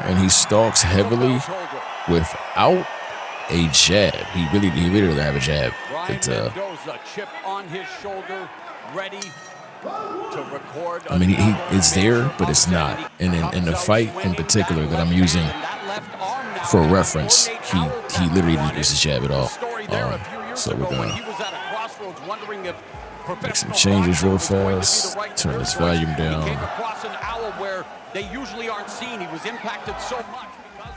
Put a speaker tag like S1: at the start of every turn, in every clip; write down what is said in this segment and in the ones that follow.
S1: and he stalks heavily without a jab. He really doesn't have a jab.
S2: Mendoza, chip on his shoulder, ready to record.
S1: I mean, it's there, but it's not. And in the fight in particular that I'm using for reference, he literally didn't use his jab at all. So we're gonna make some changes real fast. Turn this volume down.
S2: He came across an hour where they usually aren't seen. He was impacted so much because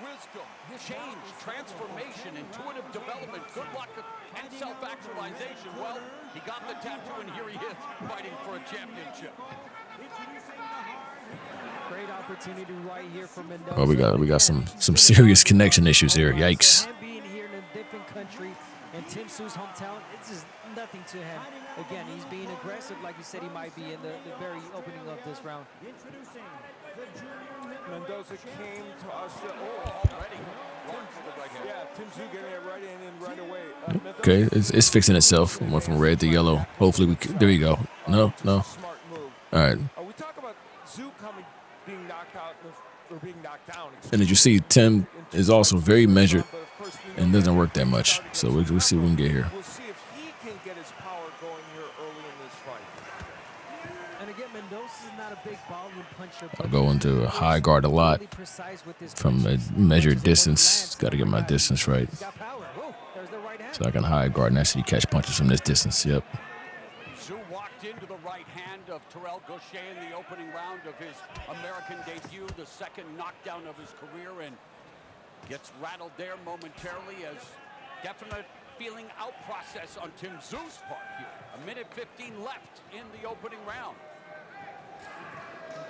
S2: wisdom, change, transformation, intuitive development, good luck, and self-actualization. Well, he got the tattoo, and here he is fighting for a championship.
S3: Great opportunity right here for Mendoza.
S1: Oh, we got some serious connection issues here. Yikes.
S3: Him being here in a different country and Tim Tszyu's hometown, it's just nothing to him. Again, he's being aggressive like you said he might be in the very opening of this round.
S4: Mendoza came to us already. Yeah, Tim Tszyu getting it right in right away.
S1: Okay, it's fixing itself. Went from red to yellow. Hopefully there you go. No. All right.
S4: We talk about Tszyu being knocked out or being knocked down.
S1: And as you see, Tim is also very measured and doesn't work that much. So we'll see what we can get here.
S4: We'll see if he can get his power going here early in this fight.
S3: And again, Mendoza's not a big volume puncher.
S1: I'll go into a high guard a lot from a measured distance. Got to get my distance right. So I can high guard and actually catch punches from this distance. Yep.
S2: Tszyu walked into the right hand of Terrell Gausha in the opening round of his American debut, the second knockdown of his career, and gets rattled there momentarily as definite feeling out process on Tim Tszyu's part here. A minute 15 left in the opening round.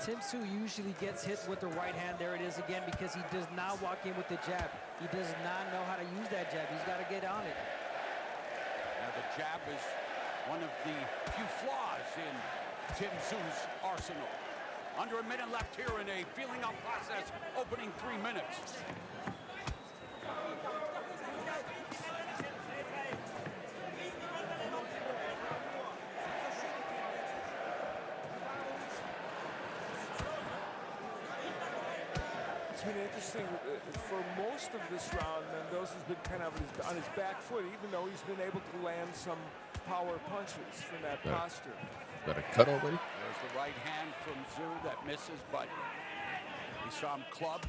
S3: Tim Tszyu usually gets hit with the right hand. There it is again, because he does not walk in with the jab. He does not know how to use that jab. He's got to get on it.
S2: Now the jab is one of the few flaws in Tim Tszyu's arsenal. Under a minute left here in a feeling out process, opening 3 minutes.
S4: It's been interesting for most of this round. Mendoza's been kind of on his back foot, even though he's been able to land some power punches from that posture.
S1: Got a cut already?
S2: There's the right hand from Tszyu that misses, but we saw him club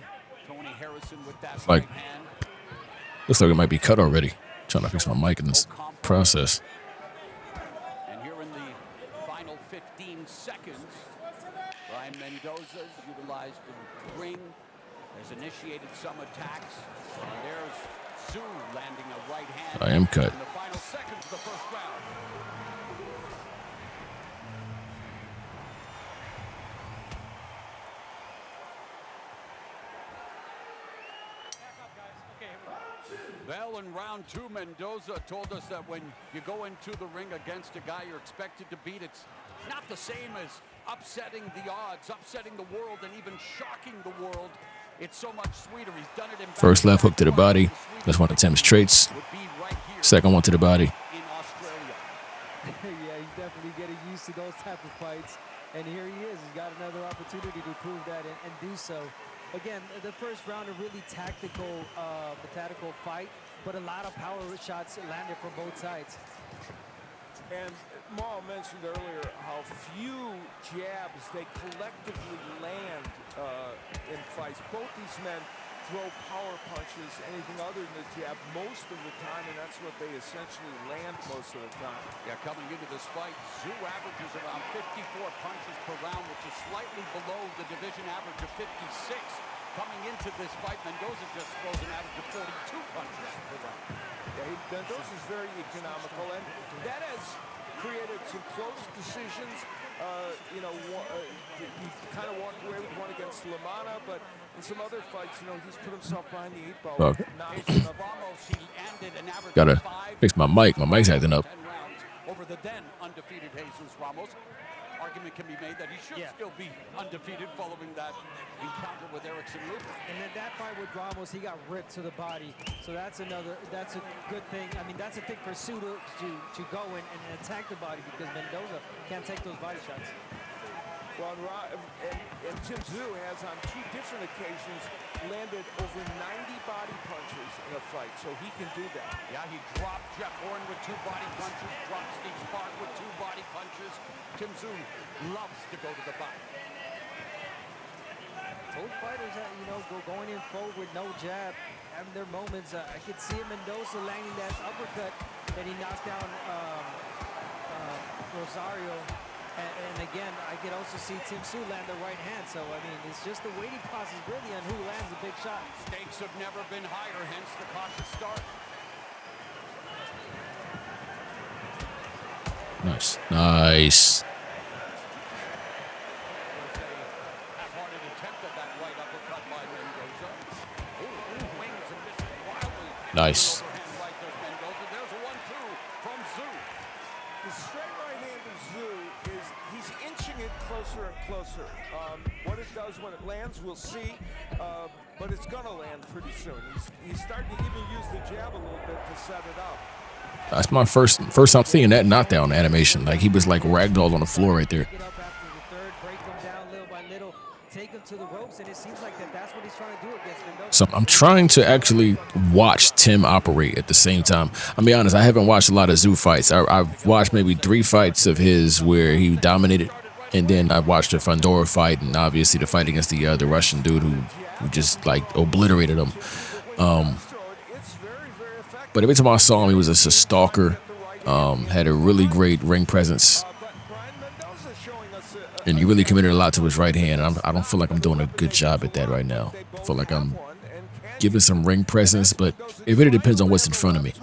S2: Tony Harrison with that right hand.
S1: Looks like it might be cut already. Trying to fix my mic in this process.
S2: And here in the final 15 seconds, Brian Mendoza's utilized the ring, has initiated some attacks. And there's Tszyu landing a right hand.
S1: I am cut.
S2: In the final seconds of the first round. Well, in round 2, Mendoza told us that when you go into the ring against a guy you're expected to beat, it's not the same as upsetting the odds, upsetting the world, and even shocking the world. It's so much sweeter. He's done it in
S1: first left hook to the body. That's one of Tim's traits. Second one to the body.
S2: In Australia.
S3: Yeah, he's definitely getting used to those type of fights. And here he is. He's got another opportunity to prove that and do so. Again, the first round, a really tactical fight, but a lot of power shots landed from both sides.
S4: And Maul mentioned earlier how few jabs they collectively land in fights. Both these men throw power punches, anything other than the jab, most of the time, and that's what they essentially land most of the time.
S2: Yeah, coming into this fight, Tszyu averages around 54 punches per round, which is slightly below the division average of 56. Coming into this fight, Mendoza just throws an average of 42 punches per round.
S4: Yeah, Mendoza's very economical, and that has created some close decisions. You kind of walked away with one against Lamana, but in some other fights, he's put himself behind the 8 ball.
S1: Gotta fix my mic. My mic's acting up.
S2: Over the then undefeated Jesus Ramos. Argument can be made that he should still be undefeated following that encounter with Erickson Luger.
S3: And then that fight with Ramos, he got ripped to the body. So that's a good thing. I mean, that's a thing for Tszyu to go in and attack the body, because Mendoza can't take those body shots.
S4: Well, and Tim Tszyu has on 2 different occasions landed over 90 body punches in a fight, so he can do that.
S2: Yeah, he dropped Jeff Horn with 2 body punches, dropped Steve Spark with 2 body punches. Tim Tszyu loves to go to the body.
S3: Both fighters, going in forward with no jab, having their moments. I could see Mendoza landing that uppercut that he knocked down Rosario. And again, I could also see Tim Tszyu land the right hand. So, I mean, it's just the waiting process really on who lands a big shot.
S2: Stakes have never been higher, hence the cautious start.
S1: Nice. Nice.
S2: Half-hearted attempt at that right uppercut by Mendoza. Wings and misses wildly.
S1: Nice.
S2: Overhand right, there's Mendoza. There's a 1-2 from Tszyu.
S4: The straight right hand of Tszyu is he's inching it closer and closer. What it does when it lands, we'll see, but it's gonna land pretty soon. He's starting to even use the jab a little bit to set it up.
S1: That's my first time seeing that knockdown animation. Like he was like ragdolled on the floor right there.
S3: Get up after the third, break them down little by little, take them to the ropes, and it seems like that's what he's trying to do against Mendoza.
S1: So I'm trying to actually watch Tim operate at the same time. I'll be honest, I haven't watched a lot of Tszyu fights. I've watched maybe 3 fights of his where he dominated, and then I watched the Fundora fight, and obviously the fight against the Russian dude who just like obliterated him. But every time I saw him, he was just a stalker. Had a really great ring presence, and he really committed a lot to his right hand. And I don't feel like I'm doing a good job at that right now. I feel like I'm giving some ring presence, but it really depends on what's in front of me.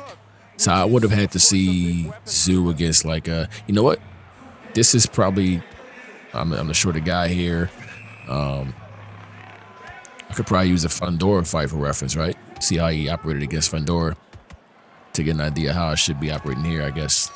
S1: So I would have had to see Tszyu against like you know what? This is probably I'm the shorter guy here. I could probably use a Fundora fight for reference, right? See how he operated against Fundora to get an idea how I should be operating here, I guess.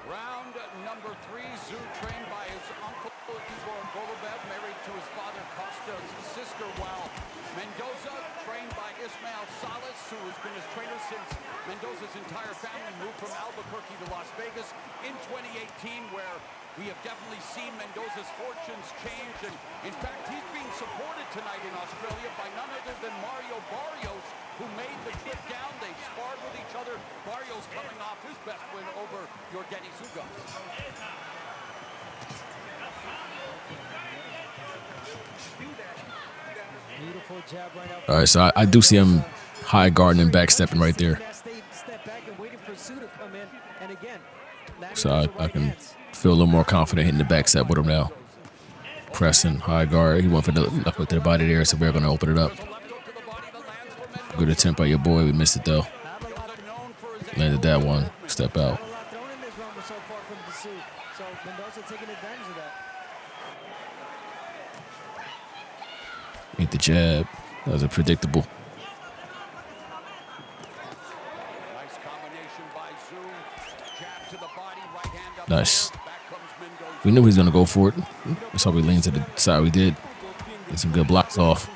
S2: Round number 3, Tszyu trained by his uncle Igor Golubev, married to his father Kosta's sister, while Mendoza trained by Ismail Salas, who has been his trainer since Mendoza's entire family moved from Albuquerque to Las Vegas in 2018, where we have definitely seen Mendoza's fortunes change, and in fact, he's being supported tonight in Australia by none other than Mario Barrios, who made the trip down. They've sparred with each other. Barrios coming off his best win over Yevgeny Suga.
S3: Beautiful jab right out.
S1: All right, so I do see him high guarding and backstepping right there.
S3: Step back and waiting for Tszyu to come in, and again,
S1: So I can feel a little more confident hitting the back step with him now. Pressing, high guard. He went for the left hook to the body there, so we're going to open it up. Good attempt by your boy. We missed it, though. Landed that one. Step out. Hit the jab. That was a predictable.
S2: Nice combination by Tszyu. Jab to the body, right hand up.
S1: Nice.
S2: Back comes Mendoza.
S1: We knew he was going to go for it. That's how we leaned to the side we did. Get some good blocks off.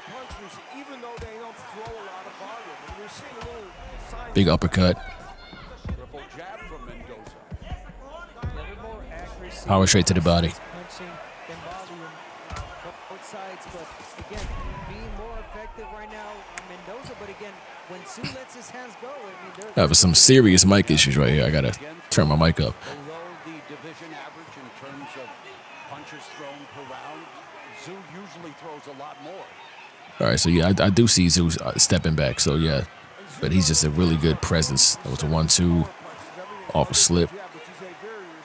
S1: Big uppercut.
S2: Triple jab from Mendoza.
S1: Power straight to the body.
S3: Punching and volume, both sides, but again, being more effective right now on Mendoza. But again, when Tszyu lets his hands go, I mean,
S1: That was some serious mic issues right here. I gotta turn my mic up.
S2: Below the division average in terms of punches thrown per round. Tszyu usually throws a lot more.
S1: All right, so yeah, I do see Tszyu stepping back. So yeah, but he's just a really good presence. That was a 1-2 off a slip.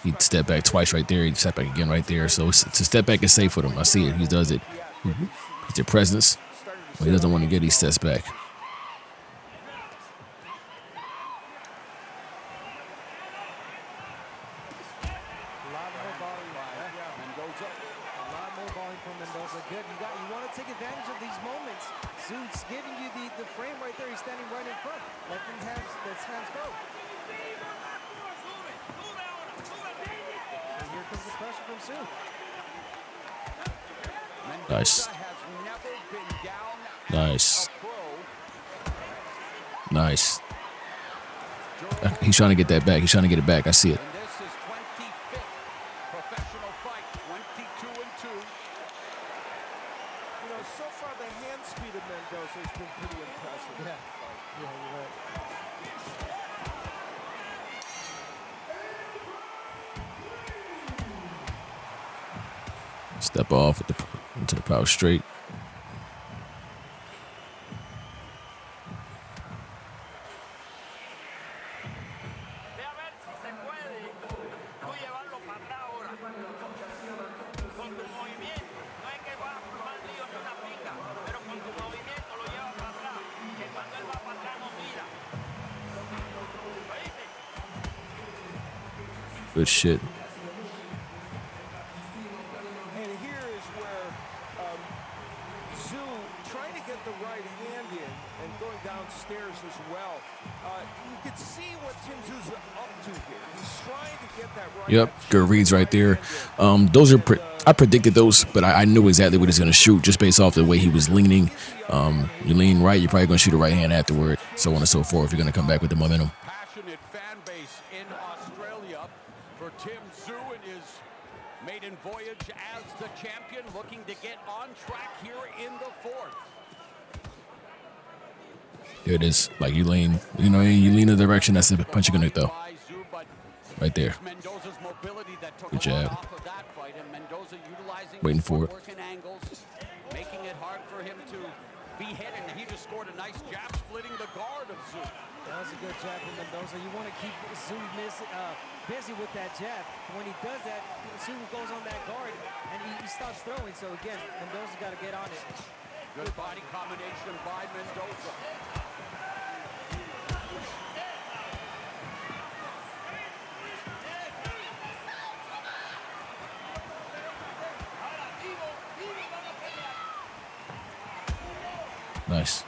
S1: He'd step back twice right there. He'd step back again right there. So to step back is safe with him. I see it. He does it. He's a presence. When he doesn't want to get, he steps back.
S3: You want to take advantage of these moments. Tszyu's giving you the frame right there. He's standing right in front. Let his hands go. And here comes the pressure from Tszyu.
S1: Nice.
S2: Has never been down
S1: Nice.
S2: a pro.
S1: Nice. He's trying to get that back. He's trying to get it back. I see it.
S2: And this is 25th professional fight, 22
S4: so far the hand speed of Mendoza has been pretty impressive.
S3: Yeah, you're right.
S1: Step off with into the power straight. Good shit.
S4: And here is where Zoo trying to get the right hand in and going downstairs as well. You can see what Tim Zoo's up to here. He's trying to get that right.
S1: Yep, good reads right there. Those are I predicted those, but I knew exactly what he's going to shoot just based off the way he was leaning. You lean right, you're probably going to shoot a right hand afterward, so on and so forth. You're going to come back with the momentum.
S2: Passionate fan base in Australia for Tim Zhu and his maiden voyage as the champion, looking to get on track here in the fourth.
S1: Here it is. Like you lean in the direction. That's the punch you're going to throw. Right there. Good jab. Waiting for it.
S2: Making it hard for him to be hit, and he just scored a nice jab, splitting the guard of Zhu.
S3: That was a good jab from Mendoza. You want to keep Zhu busy with that jab. When he does that, Zhu goes on that guard, and he stops throwing. So again, Mendoza's got to get on it.
S2: Good body combination by Mendoza.
S1: Nice.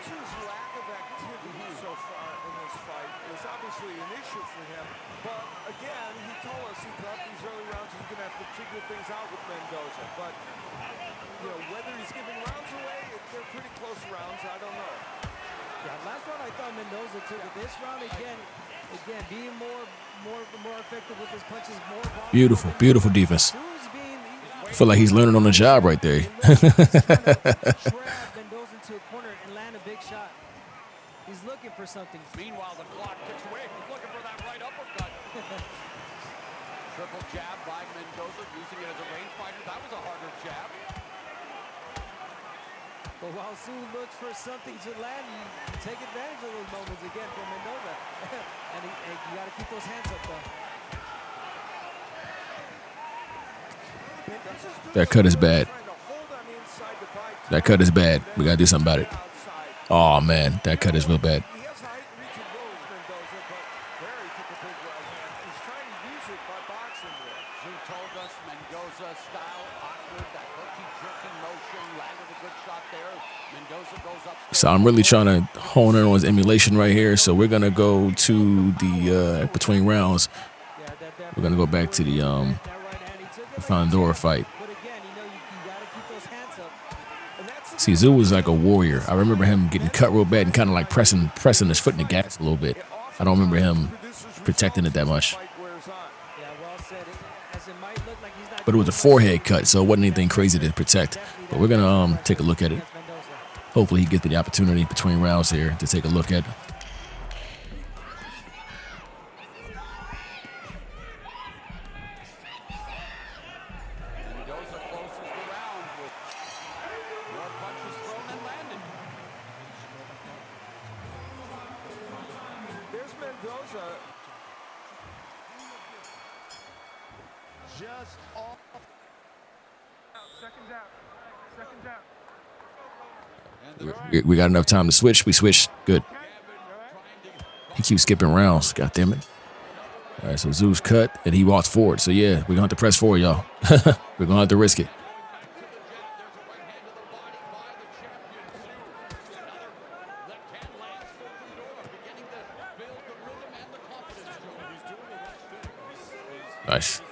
S4: Tim's lack of activity so far in this fight is obviously an issue for him. But again, he told us he thought these early rounds he was going to have to figure things out with Mendoza. But whether he's giving rounds away, they're pretty close rounds. I don't know.
S3: Yeah, last round I thought Mendoza took it. This round again, being more effective with his punches, more
S1: Beautiful, beautiful defense. I feel like he's learning on the job right there.
S3: Mendoza into a corner and land a big shot. He's looking for something.
S2: Meanwhile, the clock ticks away. He's looking for that right uppercut. Triple jab by Mendoza, using it as a range fighter. That was a harder jab.
S3: But while Zhu looks for something to land, you take advantage of those moments again for Mendoza. and you got to keep those hands up, though.
S1: That cut is bad. That cut is bad. We got to do something about it. Oh, man, that cut is real bad. So I'm really trying to hone in on his emulation right here. So we're gonna go to the between rounds. We're gonna go back to the Fandora fight. See, Zhu was like a warrior. I remember him getting cut real bad and kind of like pressing his foot in the gas a little bit. I don't remember him protecting it that much. But it was a forehead cut, so it wasn't anything crazy to protect. But we're gonna take a look at it. Hopefully he gets the opportunity between rounds here to take a look at.
S2: Mendoza closes the round with more punches thrown and landed.
S4: There's Mendoza.
S5: Just off. Seconds out. Seconds out.
S1: We got enough time to switch. We switched. Good. He keeps skipping rounds. God damn it. All right, so Zhu's cut, and he walks forward. So, yeah, we're going to have to press forward, y'all. We're going to have to risk it. Nice.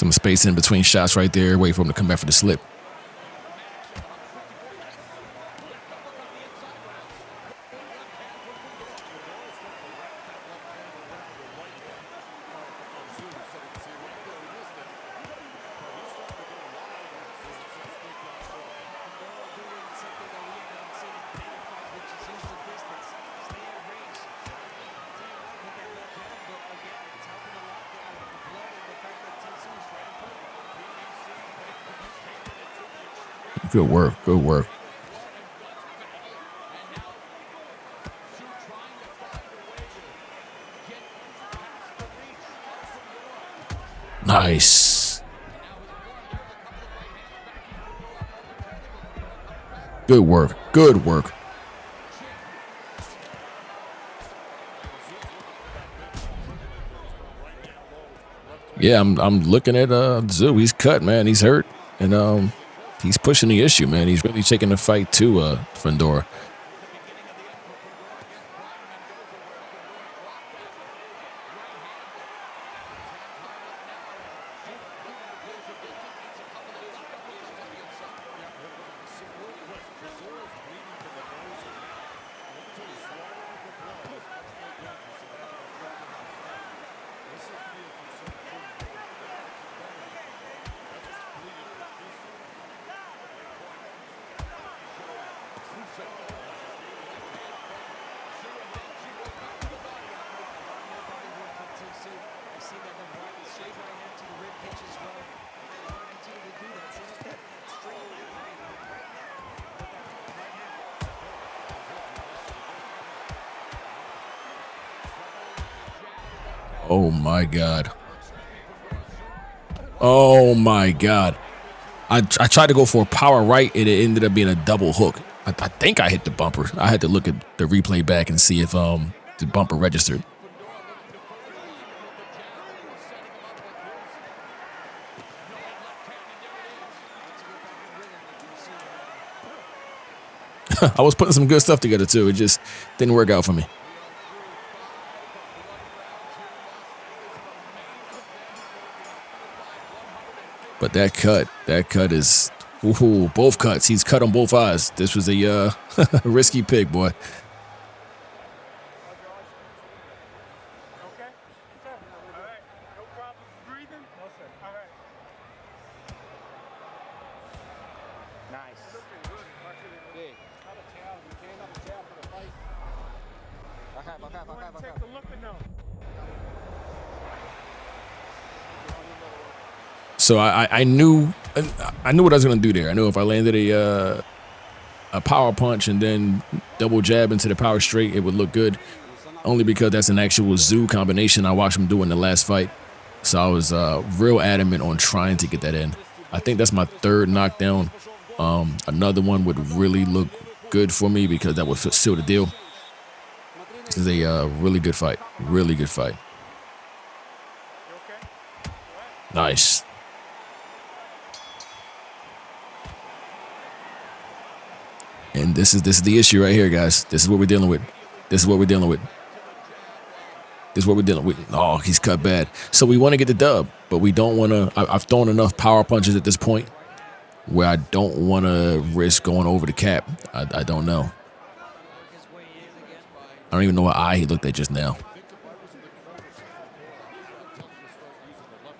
S1: Some space in between shots right there. Wait for him to come back for the slip. Good work. Good work. Nice. Good work. Good work. Yeah, I'm looking at Zoo. He's cut, man. He's hurt. And he's pushing the issue, man. He's really taking the fight to Fundora. Oh, my God. Oh, my God. I tried to go for a power right, and it ended up being a double hook. I think I hit the bumper. I had to look at the replay back and see if the bumper registered. I was putting some good stuff together, too. It just didn't work out for me. But that cut is, ooh, both cuts. He's cut on both eyes. This was a risky pick, boy.
S5: Okay? All right. No problem breathing? No, sir. All right. Nice. Looking good. Big. Another towel. You can't have a towel for the fight. Okay. Take the look now.
S1: So I knew what I was gonna do there. I knew if I landed a power punch and then double jab into the power straight, it would look good. Only because that's an actual Zoo combination I watched him do in the last fight. So I was real adamant on trying to get that in. I think that's my third knockdown. Another one would really look good for me because that would seal the deal. This is a really good fight. Really good fight. Nice. And this is the issue right here, guys. This is what we're dealing with. This is what we're dealing with. This is what we're dealing with. Oh, he's cut bad. So we want to get the dub, but we don't want to. I've thrown enough power punches at this point where I don't want to risk going over the cap. I don't know. I don't even know what eye he looked at just now.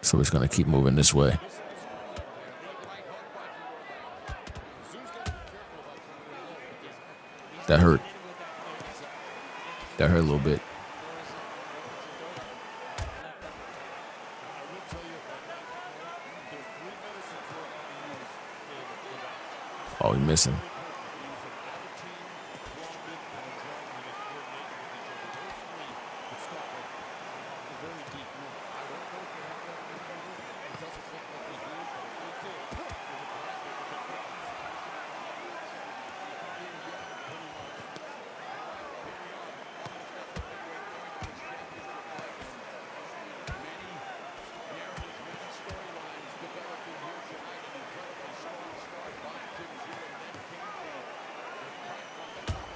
S1: So we're just going to keep moving this way. That hurt. That hurt a little bit. Oh, he's missing.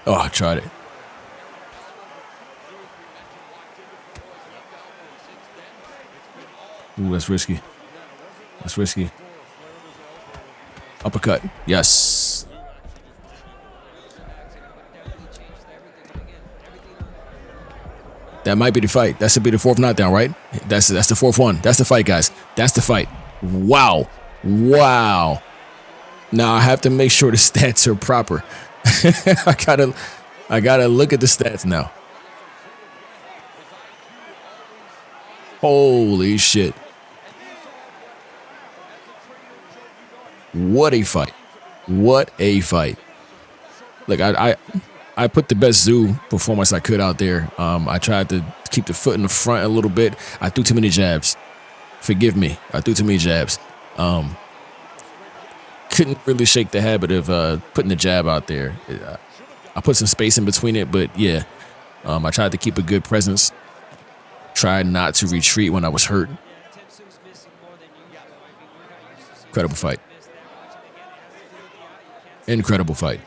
S1: Oh, I tried it. Ooh, that's risky. That's risky. Uppercut. Yes. That might be the fight. That should be the 4th knockdown, right? That's the 4th one. That's the fight, guys. That's the fight. Wow. Wow. Now I have to make sure the stats are proper. I gotta look at the stats now. Holy shit. What a fight. What a fight. Look, I put the best zoo performance I could out there. I tried to keep the foot in the front a little bit. I threw too many jabs. Forgive me. I threw too many jabs. Couldn't really shake the habit of putting the jab out there. I put some space in between it, but yeah. I tried to keep a good presence. Tried not to retreat when I was hurt. Incredible fight. Incredible fight.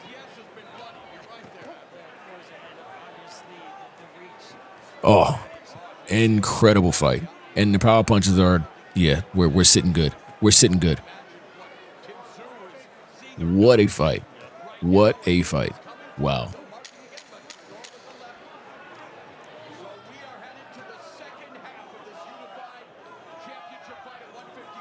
S1: Oh, incredible fight. And the power punches are, yeah, we're sitting good. We're sitting good. What a fight. What a fight. Wow.